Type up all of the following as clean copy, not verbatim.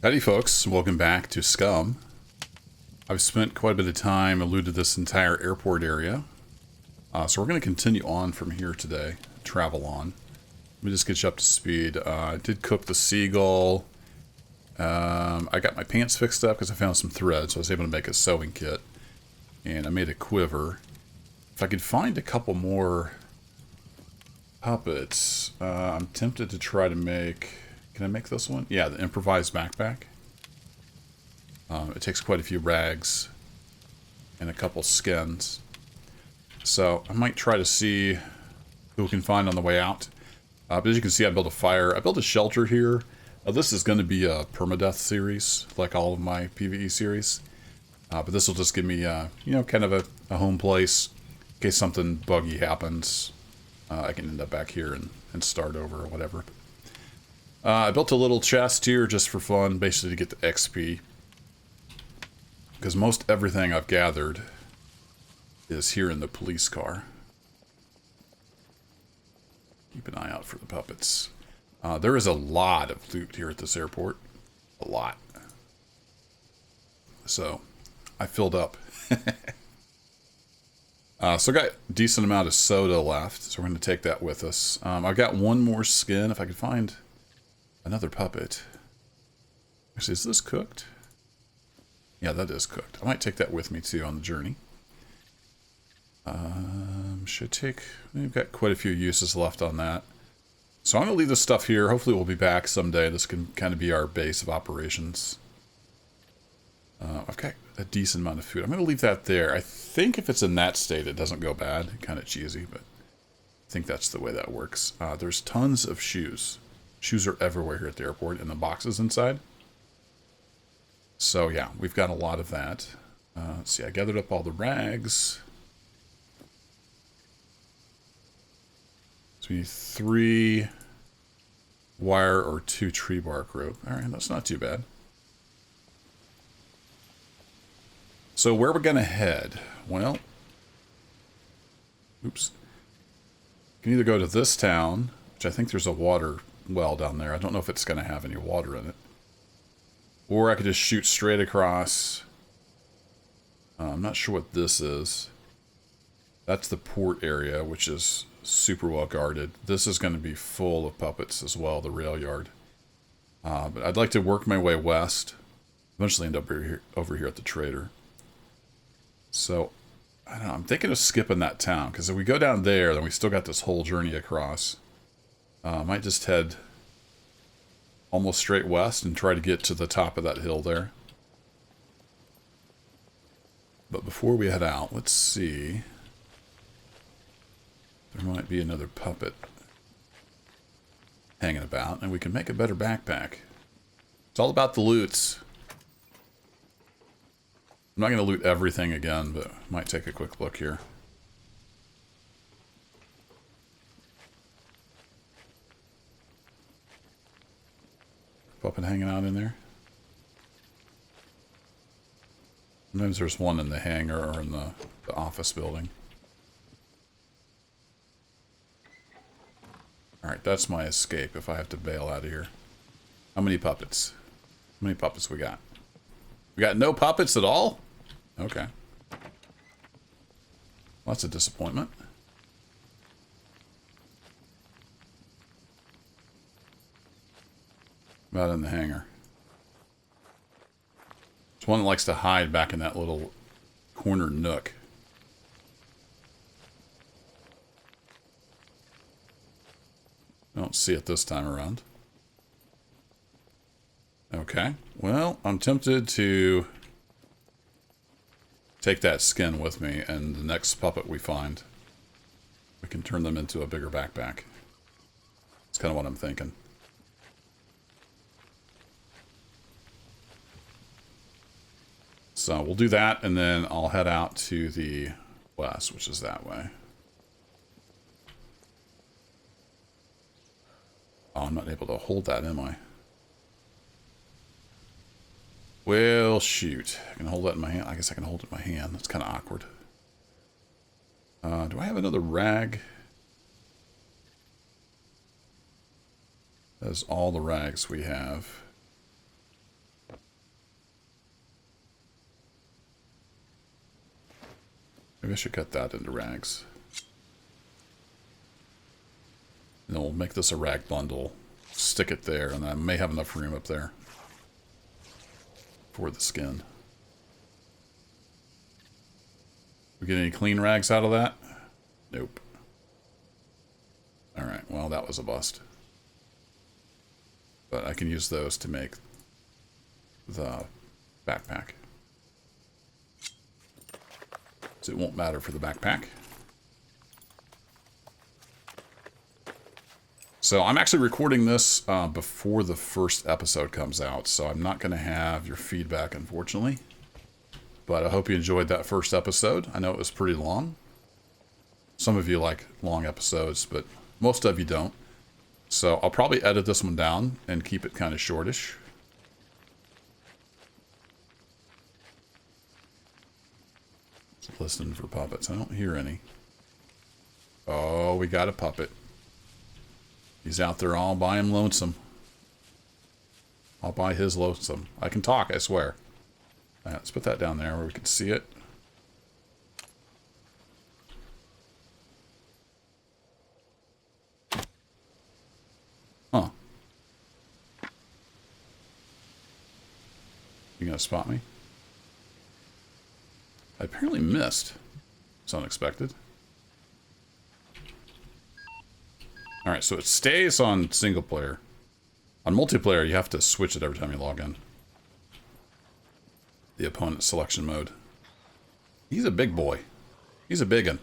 Howdy folks, welcome back to SCUM. I've spent quite a bit of time eluded this entire airport area. So we're going to continue on from here today, travel on. Let me just get you up to speed. I did cook the seagull. I got my pants fixed up because I found some thread, so I was able to make a sewing kit. And I made a quiver. If I could find a couple more puppets, I'm tempted to try to make... Can I make this one? Yeah, the improvised backpack. It takes quite a few rags and a couple skins. So I might try to see who we can find on the way out. But as you can see, I built a fire. I built a shelter here. This is going to be a permadeath series, like all of my PvE series. But this will just give me, kind of a home place in case something buggy happens. I can end up back here and start over or whatever. I built a little chest here just for fun, basically to get the XP. Because most everything I've gathered is here in the police car. Keep an eye out for the puppets. There is a lot of loot here at this airport. A lot. So, I filled up. So I got a decent amount of soda left, so we're going to take that with us. I've got one more skin, if I could find another puppet. Actually, is this cooked? Yeah, that is cooked. I might take that with me, too, on the journey. We've got quite a few uses left on that. So I'm going to leave this stuff here. Hopefully we'll be back someday. This can kind of be our base of operations. I've got a decent amount of food. I'm going to leave that there. I think if it's in that state, it doesn't go bad. Kind of cheesy, but I think that's the way that works. There's tons of shoes. Shoes are everywhere here at the airport, and the boxes inside. So yeah, we've got a lot of that. Let's see, I gathered up all the rags. So we need 3 wire or 2 tree bark rope. Alright, that's not too bad. So where are we going to head? Well, oops. You can either go to this town, which I think there's a water well down there. I don't know if it's going to have any water in it. Or I could just shoot straight across. I'm not sure what this is. That's the port area, which is super well guarded. This is going to be full of puppets as well, the rail yard. But I'd like to work my way west. Eventually end up over here at the trader. So, I don't know, I'm thinking of skipping that town. Because if we go down there, then we still got this whole journey across. I might just head almost straight west and try to get to the top of that hill there. But before we head out, let's see. There might be another puppet hanging about, and we can make a better backpack. It's all about the loots. I'm not going to loot everything again, but might take a quick look here. Puppet hanging out in there. Sometimes there's one in the hangar or in the office building. Alright, that's my escape if I have to bail out of here. How many puppets? How many puppets we got? We got no puppets at all? Okay. Well, that's a disappointment. About in the hangar. It's one that likes to hide back in that little corner nook. I don't see it this time around. Okay. Well, I'm tempted to take that skin with me, and the next puppet we find, we can turn them into a bigger backpack. That's kind of what I'm thinking. So we'll do that, and then I'll head out to the west, which is that way. Oh, I'm not able to hold that, am I? Well, shoot. I can hold that in my hand. I guess I can hold it in my hand. That's kind of awkward. Do I have another rag? That is all the rags we have. Maybe I should cut that into rags. And then we'll make this a rag bundle. Stick it there, and I may have enough room up there for the skin. We get any clean rags out of that? Nope. Alright, well that was a bust. But I can use those to make the backpack. So it won't matter for the backpack. So I'm actually recording this before the first episode comes out, so I'm not going to have your feedback, unfortunately. But I hope you enjoyed that first episode. I know it was pretty long. Some of you like long episodes, but most of you don't. So I'll probably edit this one down and keep it kind of shortish. Listening for puppets. I don't hear any. Oh, we got a puppet. He's out there all by him lonesome. All by his lonesome. I can talk, I swear. Right, let's put that down there where we can see it. Huh. You gonna spot me? I apparently missed. It's unexpected. Alright, so it stays on single player. On multiplayer, you have to switch it every time you log in. The opponent selection mode. He's a big boy. He's a big one.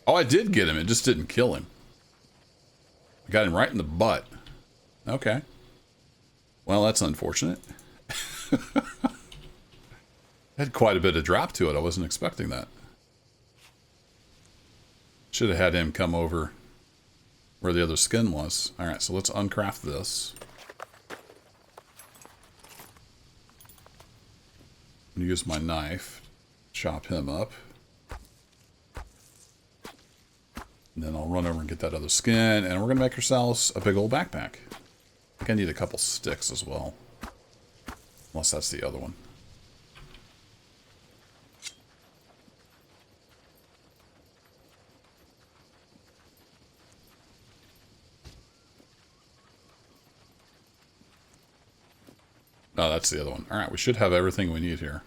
Oh, I did get him. It just didn't kill him. I got him right in the butt. Okay. Well, that's unfortunate. Had quite a bit of drop to it. I wasn't expecting that. Should have had him come over where the other skin was. Alright, so let's uncraft this. I'm gonna use my knife. Chop him up. And then I'll run over and get that other skin. And we're gonna make ourselves a big old backpack. I think I need a couple sticks as well. Unless that's the other one. No, that's the other one. Alright, we should have everything we need here.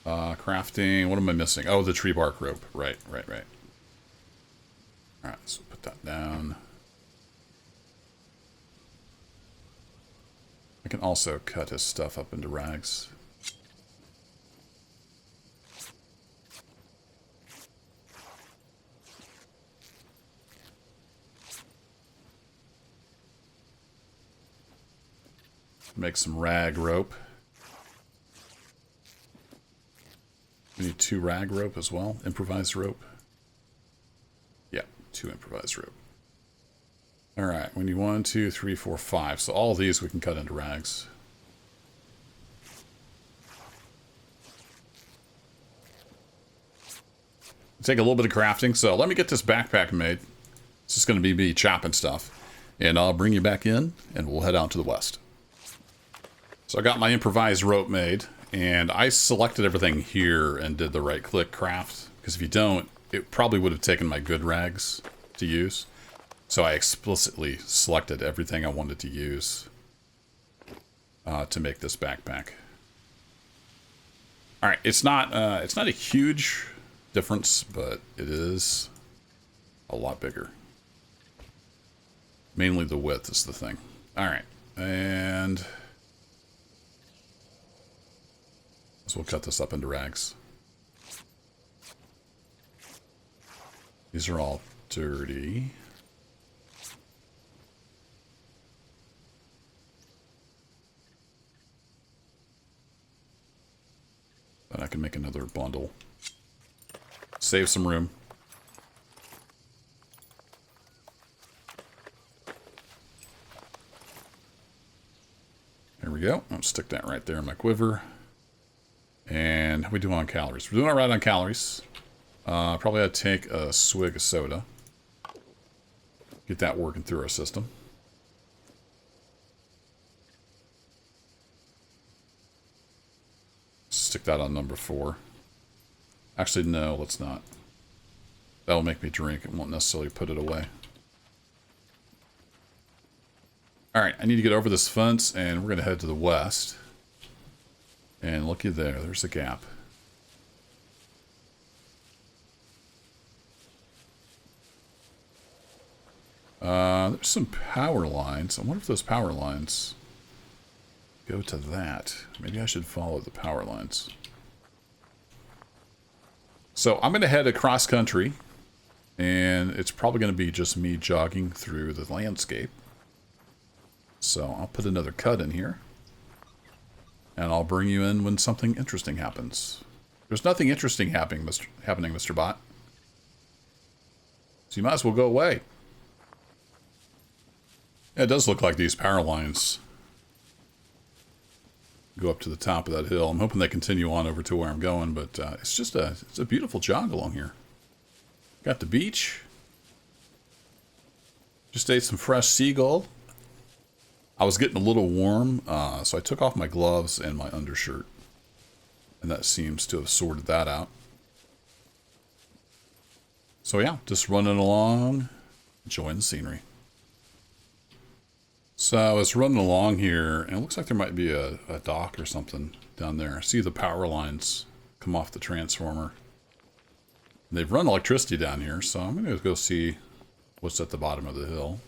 Crafting. What am I missing? Oh, the tree bark rope. Right. Alright, so put that down. I can also cut his stuff up into rags. Make some rag rope. We need 2 rag rope as well. Improvised rope. Yeah, 2 improvised rope. Alright, we need 1, 2, 3, 4, 5. So all of these we can cut into rags. Take a little bit of crafting. So let me get this backpack made. It's just going to be me chopping stuff. And I'll bring you back in and we'll head out to the west. So I got my improvised rope made, and I selected everything here and did the right-click craft, because if you don't, it probably would have taken my good rags to use. So I explicitly selected everything I wanted to use to make this backpack. All right, it's not a huge difference, but it is a lot bigger. Mainly the width is the thing. All right, and so we'll cut this up into rags. These are all dirty. But I can make another bundle. Save some room. There we go. I'll stick that right there in my quiver. And how we do on calories? We're doing all right on calories. Probably ought to take a swig of soda. Get that working through our system. Stick that on number 4. Actually, no, let's not. That'll make me drink. It won't necessarily put it away. Alright, I need to get over this fence, and we're going to head to the west. And looky there, there's a gap. There's some power lines. I wonder if those power lines go to that. Maybe I should follow the power lines. So I'm going to head across country, and it's probably going to be just me jogging through the landscape. So I'll put another cut in here, and I'll bring you in when something interesting happens. There's nothing interesting happening, Mr. Bot. So you might as well go away. Yeah, it does look like these power lines go up to the top of that hill. I'm hoping they continue on over to where I'm going, but it's a beautiful jog along here. Got the beach. Just ate some fresh seagull. I was getting a little warm, so I took off my gloves and my undershirt. And that seems to have sorted that out. So yeah, just running along, enjoying the scenery. So I was running along here, and it looks like there might be a dock or something down there. I see the power lines come off the transformer. And they've run electricity down here, so I'm going to go see what's at the bottom of the hill.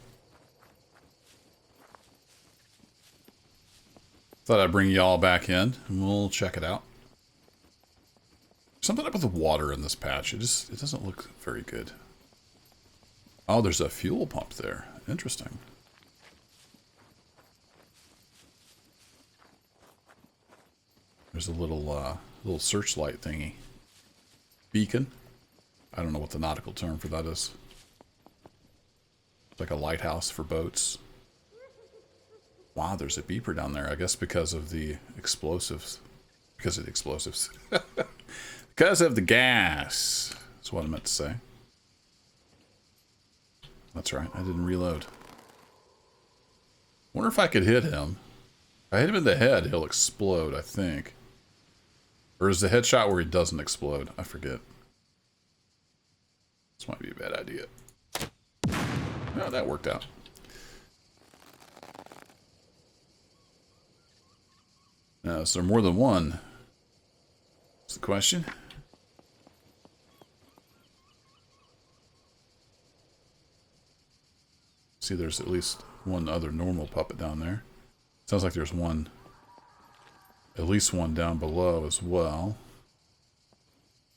Thought I'd bring y'all back in, and we'll check it out. Something up with the water in this patch. It doesn't look very good. Oh, there's a fuel pump there. Interesting. There's a little searchlight thingy. Beacon. I don't know what the nautical term for that is. It's like a lighthouse for boats. Wow, there's a beeper down there. I guess because of the explosives. Because of the explosives. Because of the gas. That's what I meant to say. That's right, I didn't reload. Wonder if I could hit him. If I hit him in the head, he'll explode, I think. Or is the headshot where he doesn't explode? I forget. This might be a bad idea. Oh, that worked out. Now, is there more than one? That's the question. See, there's at least one other normal puppet down there. Sounds like there's one, at least one down below as well.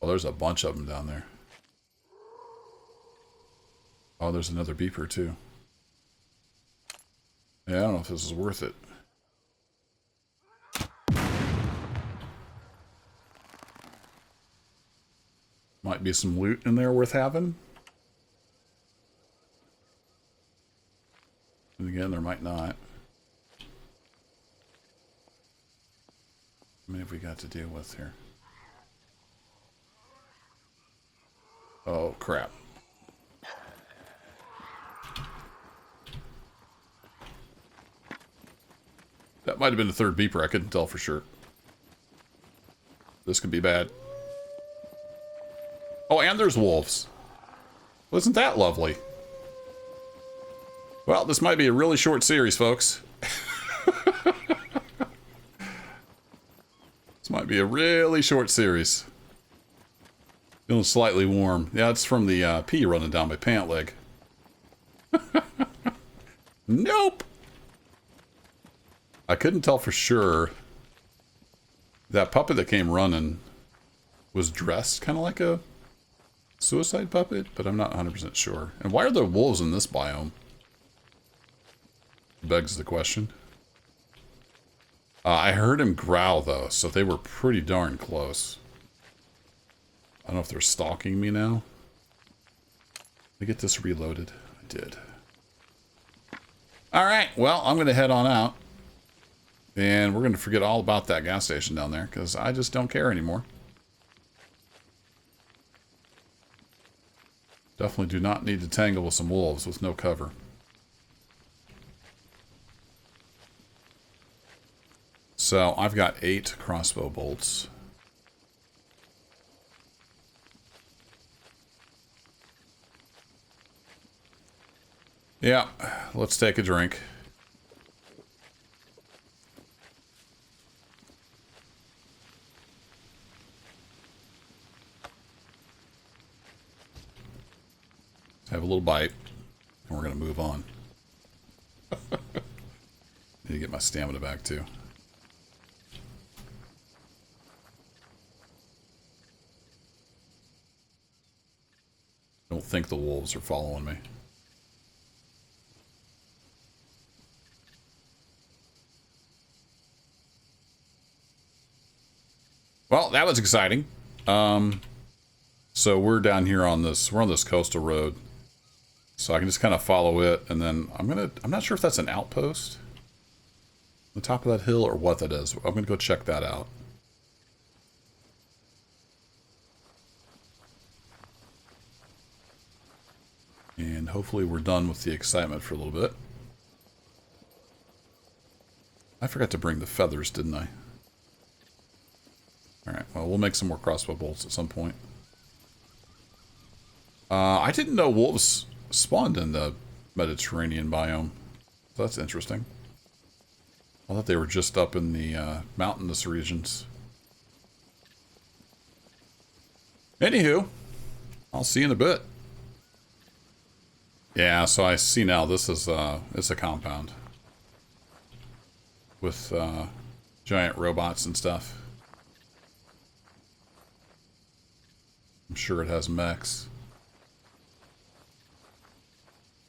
Oh, there's a bunch of them down there. Oh, there's another beeper too. Yeah, I don't know if this is worth it. Might be some loot in there worth having. And again, there might not. How many have we got to deal with here? Oh, crap. That might have been the third beeper. I couldn't tell for sure. This could be bad. Oh, and there's wolves. Wasn't that lovely? Well, this might be a really short series, folks. This might be a really short series. Feeling slightly warm. Yeah, it's from the pee running down my pant leg. Nope. I couldn't tell for sure. That puppet that came running was dressed kind of like a suicide puppet, but I'm not 100% sure. And why are there wolves in this biome? Begs the question. I heard him growl, though, so they were pretty darn close. I don't know if they're stalking me now. Let me get this reloaded. I did. Alright, well, I'm going to head on out. And we're going to forget all about that gas station down there, because I just don't care anymore. Definitely do not need to tangle with some wolves with no cover. So I've got 8 crossbow bolts. Yeah, let's take a drink. Have a little bite, and we're going to move on. Need to get my stamina back, too. I don't think the wolves are following me. Well, that was exciting. So we're down here on this, we're on this coastal road. So I can just kind of follow it, and then I'm not sure if that's an outpost on the top of that hill or what that is. I'm gonna go check that out. And hopefully we're done with the excitement for a little bit. I forgot to bring the feathers, didn't I? Alright, well, we'll make some more crossbow bolts at some point. I didn't know wolves spawned in the Mediterranean biome. So that's interesting. I thought they were just up in the mountainous regions. Anywho, I'll see you in a bit. Yeah, so I see now this is it's a compound with giant robots and stuff. I'm sure it has mechs.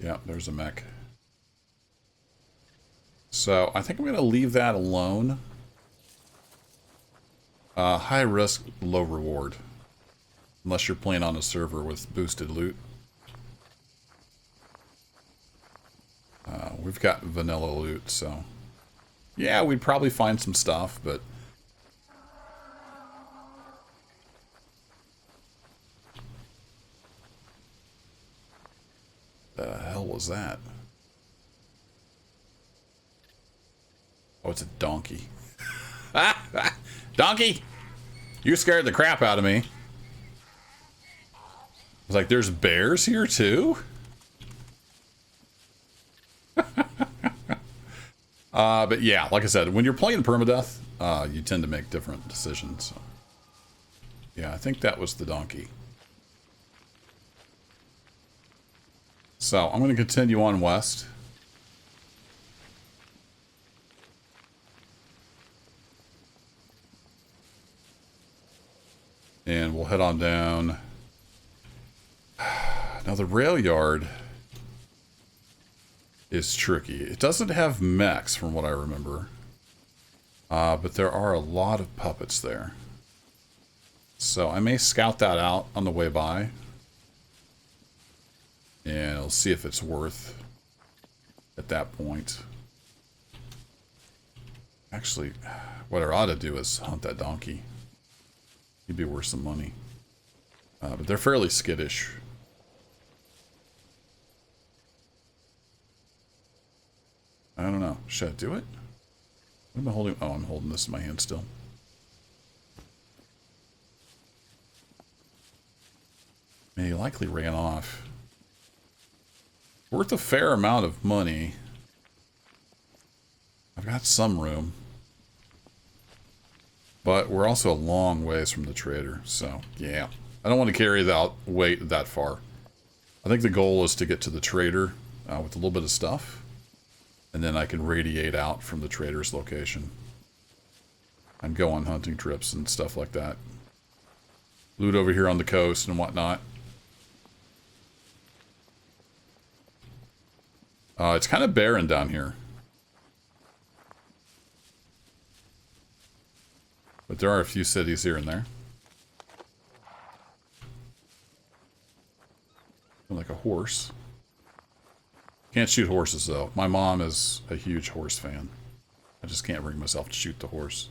Yeah, there's a mech. So I think I'm going to leave that alone. High risk, low reward. Unless you're playing on a server with boosted loot. We've got vanilla loot, so... Yeah, we'd probably find some stuff, but... The hell was that? Oh, it's a donkey. Donkey! You scared the crap out of me. I was like, there's bears here too? But yeah, like I said, when you're playing permadeath, you tend to make different decisions. So. Yeah, I think that was the donkey. So, I'm going to continue on west. And we'll head on down. Now, the rail yard is tricky. It doesn't have mechs, from what I remember. But there are a lot of puppets there. So, I may scout that out on the way by. And I'll see if it's worth at that point. Actually, what I ought to do is hunt that donkey. He'd be worth some money. But they're fairly skittish. I don't know. Should I do it? What am I holding? Oh, I'm holding this in my hand still. He likely ran off. Worth a fair amount of money. I've got some room. But we're also a long ways from the trader, so yeah. I don't want to carry that weight that far. I think the goal is to get to the trader with a little bit of stuff. And then I can radiate out from the trader's location. And go on hunting trips and stuff like that. Loot over here on the coast and whatnot. It's kind of barren down here. But there are a few cities here and there. Like a horse. Can't shoot horses, though. My mom is a huge horse fan. I just can't bring myself to shoot the horse.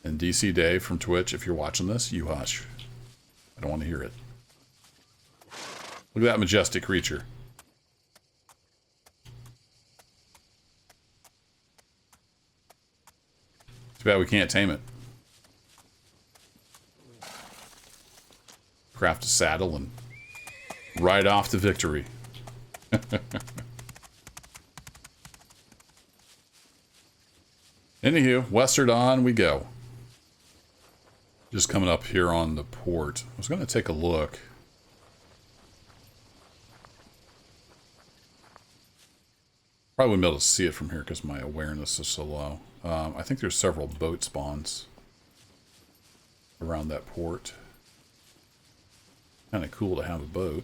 And DC Dave from Twitch, if you're watching this, you hush. I don't want to hear it. Look at that majestic creature. Too bad we can't tame it. Craft a saddle and Right off to victory. Anywho, westward on we go. Just coming up here on the port. I was going to take a look. Probably wouldn't be able to see it from here because my awareness is so low. I think there's several boat spawns around that port. Kind of cool to have a boat.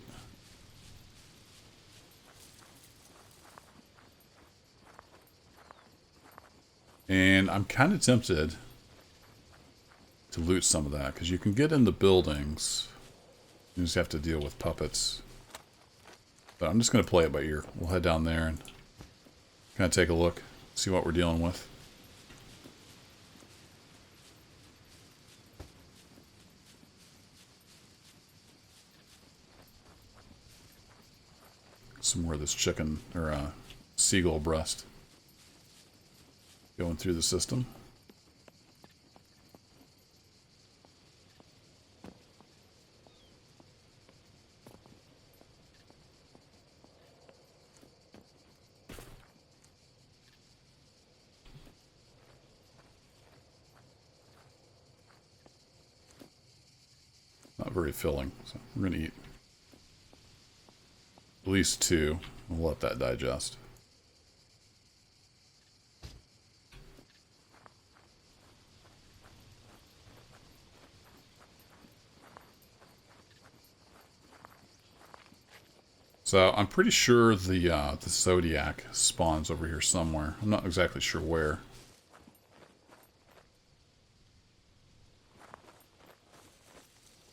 And I'm kind of tempted to loot some of that, because you can get in the buildings. You just have to deal with puppets. But I'm just going to play it by ear. We'll head down there and kind of take a look, see what we're dealing with. Some more of this chicken, or seagull breast going through the system. Not very filling, so we're going to eat at least 2. We'll let that digest. So I'm pretty sure the Zodiac spawns over here somewhere. I'm not exactly sure where.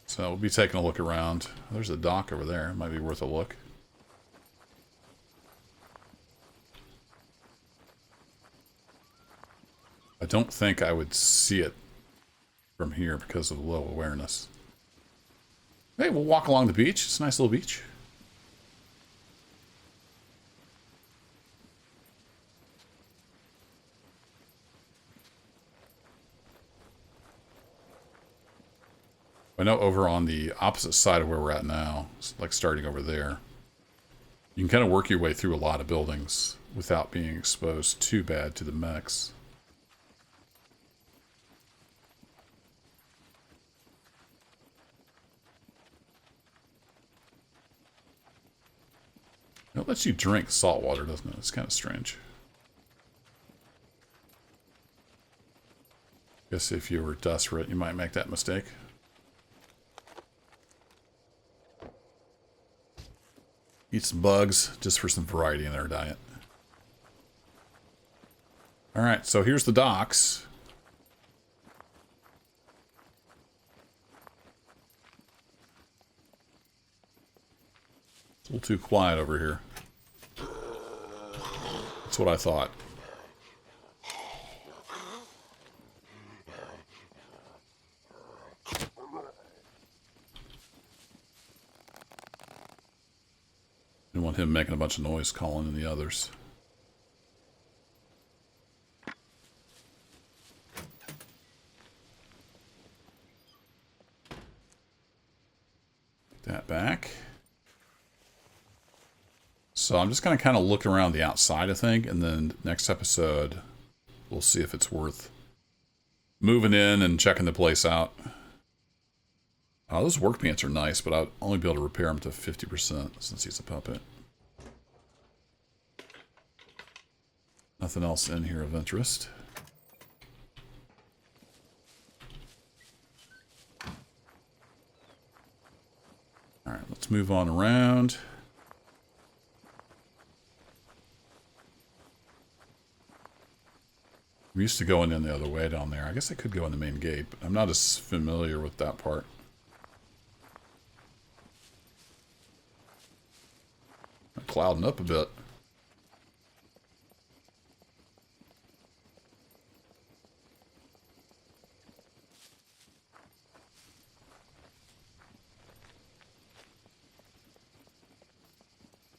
So we'll be taking a look around. There's a dock over there. It might be worth a look. I don't think I would see it from here because of low awareness. Hey, we'll walk along the beach. It's a nice little beach. I know over on the opposite side of where we're at now, like starting over there, you can kind of work your way through a lot of buildings without being exposed too bad to the mechs. It lets you drink salt water, doesn't it? It's kind of strange. Guess if you were desperate, you might make that mistake. Eat some bugs, just for some variety in their diet. Alright, so here's the docks. It's a little too quiet over here. That's what I thought. Didn't want him making a bunch of noise calling in the others. Get that back. So I'm just going to kind of look around the outside, I think, and then next episode we'll see if it's worth moving in and checking the place out. Those work pants are nice, but I'll only be able to repair them to 50% since he's a puppet. Nothing else in here of interest. Alright, let's move on around. I'm used to going in the other way down there. I guess I could go in the main gate, but I'm not as familiar with that part. I'm clouding up a bit.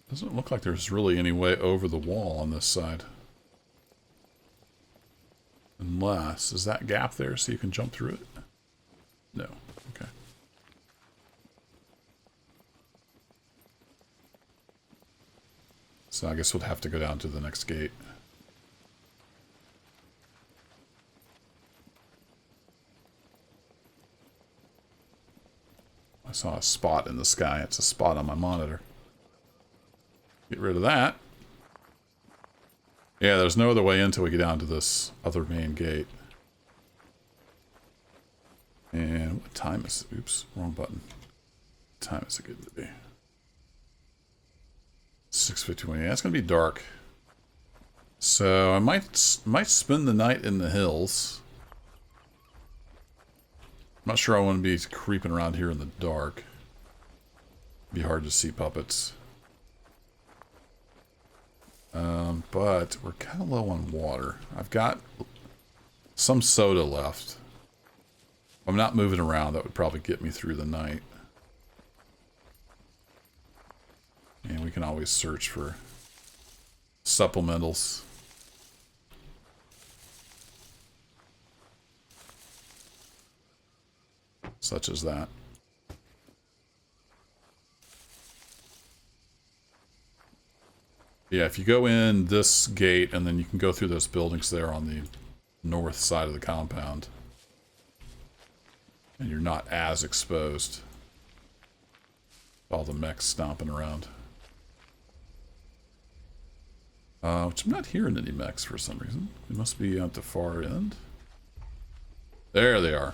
Doesn't look like there's really any way over the wall on this side. Unless, is that gap there so you can jump through it? No. Okay. So I guess we'll have to go down to the next gate. I saw a spot in the sky. It's a spot on my monitor. Get rid of that. Yeah, there's no other way until we get down to this other main gate. And what time is it? Oops, wrong button. What time is it getting to be? 6:51. Yeah, it's going to be dark. So I might spend the night in the hills. I'm not sure I want to be creeping around here in the dark. It'd be hard to see puppets. But we're kind of low on water. I've got some soda left. If I'm not moving around, that would probably get me through the night. And we can always search for supplementals. Such as that. Yeah, if you go in this gate and then you can go through those buildings there on the north side of the compound. And you're not as exposed. All the mechs stomping around. Which I'm not hearing any mechs for some reason. They must be at the far end. There they are.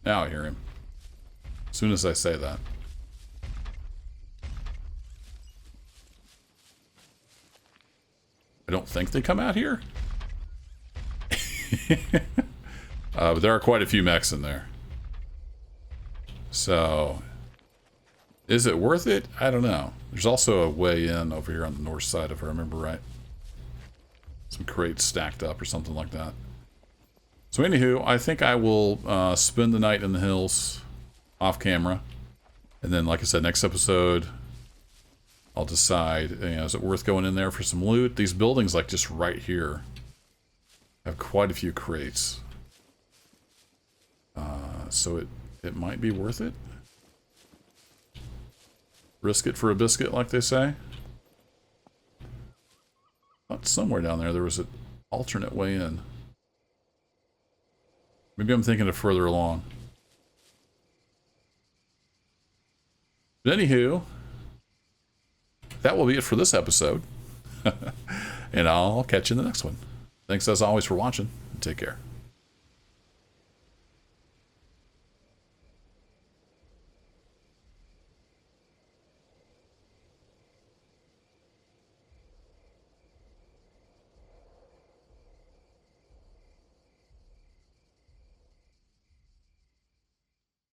Now I hear him. As soon as I say that. I don't think they come out here. But there are quite a few mechs in there. So, is it worth it? I don't know. There's also a way in over here on the north side, if I remember right. Some crates stacked up or something like that. So anywho, I think I will spend the night in the hills off camera. And then, like I said, next episode, I'll decide, you know, is it worth going in there for some loot? These buildings, like just right here, have quite a few crates. So it might be worth it. Risk it for a biscuit, like they say. But somewhere down there was an alternate way in. Maybe I'm thinking of further along. But anywho, that will be it for this episode. And I'll catch you in the next one. Thanks as always for watching. Take care.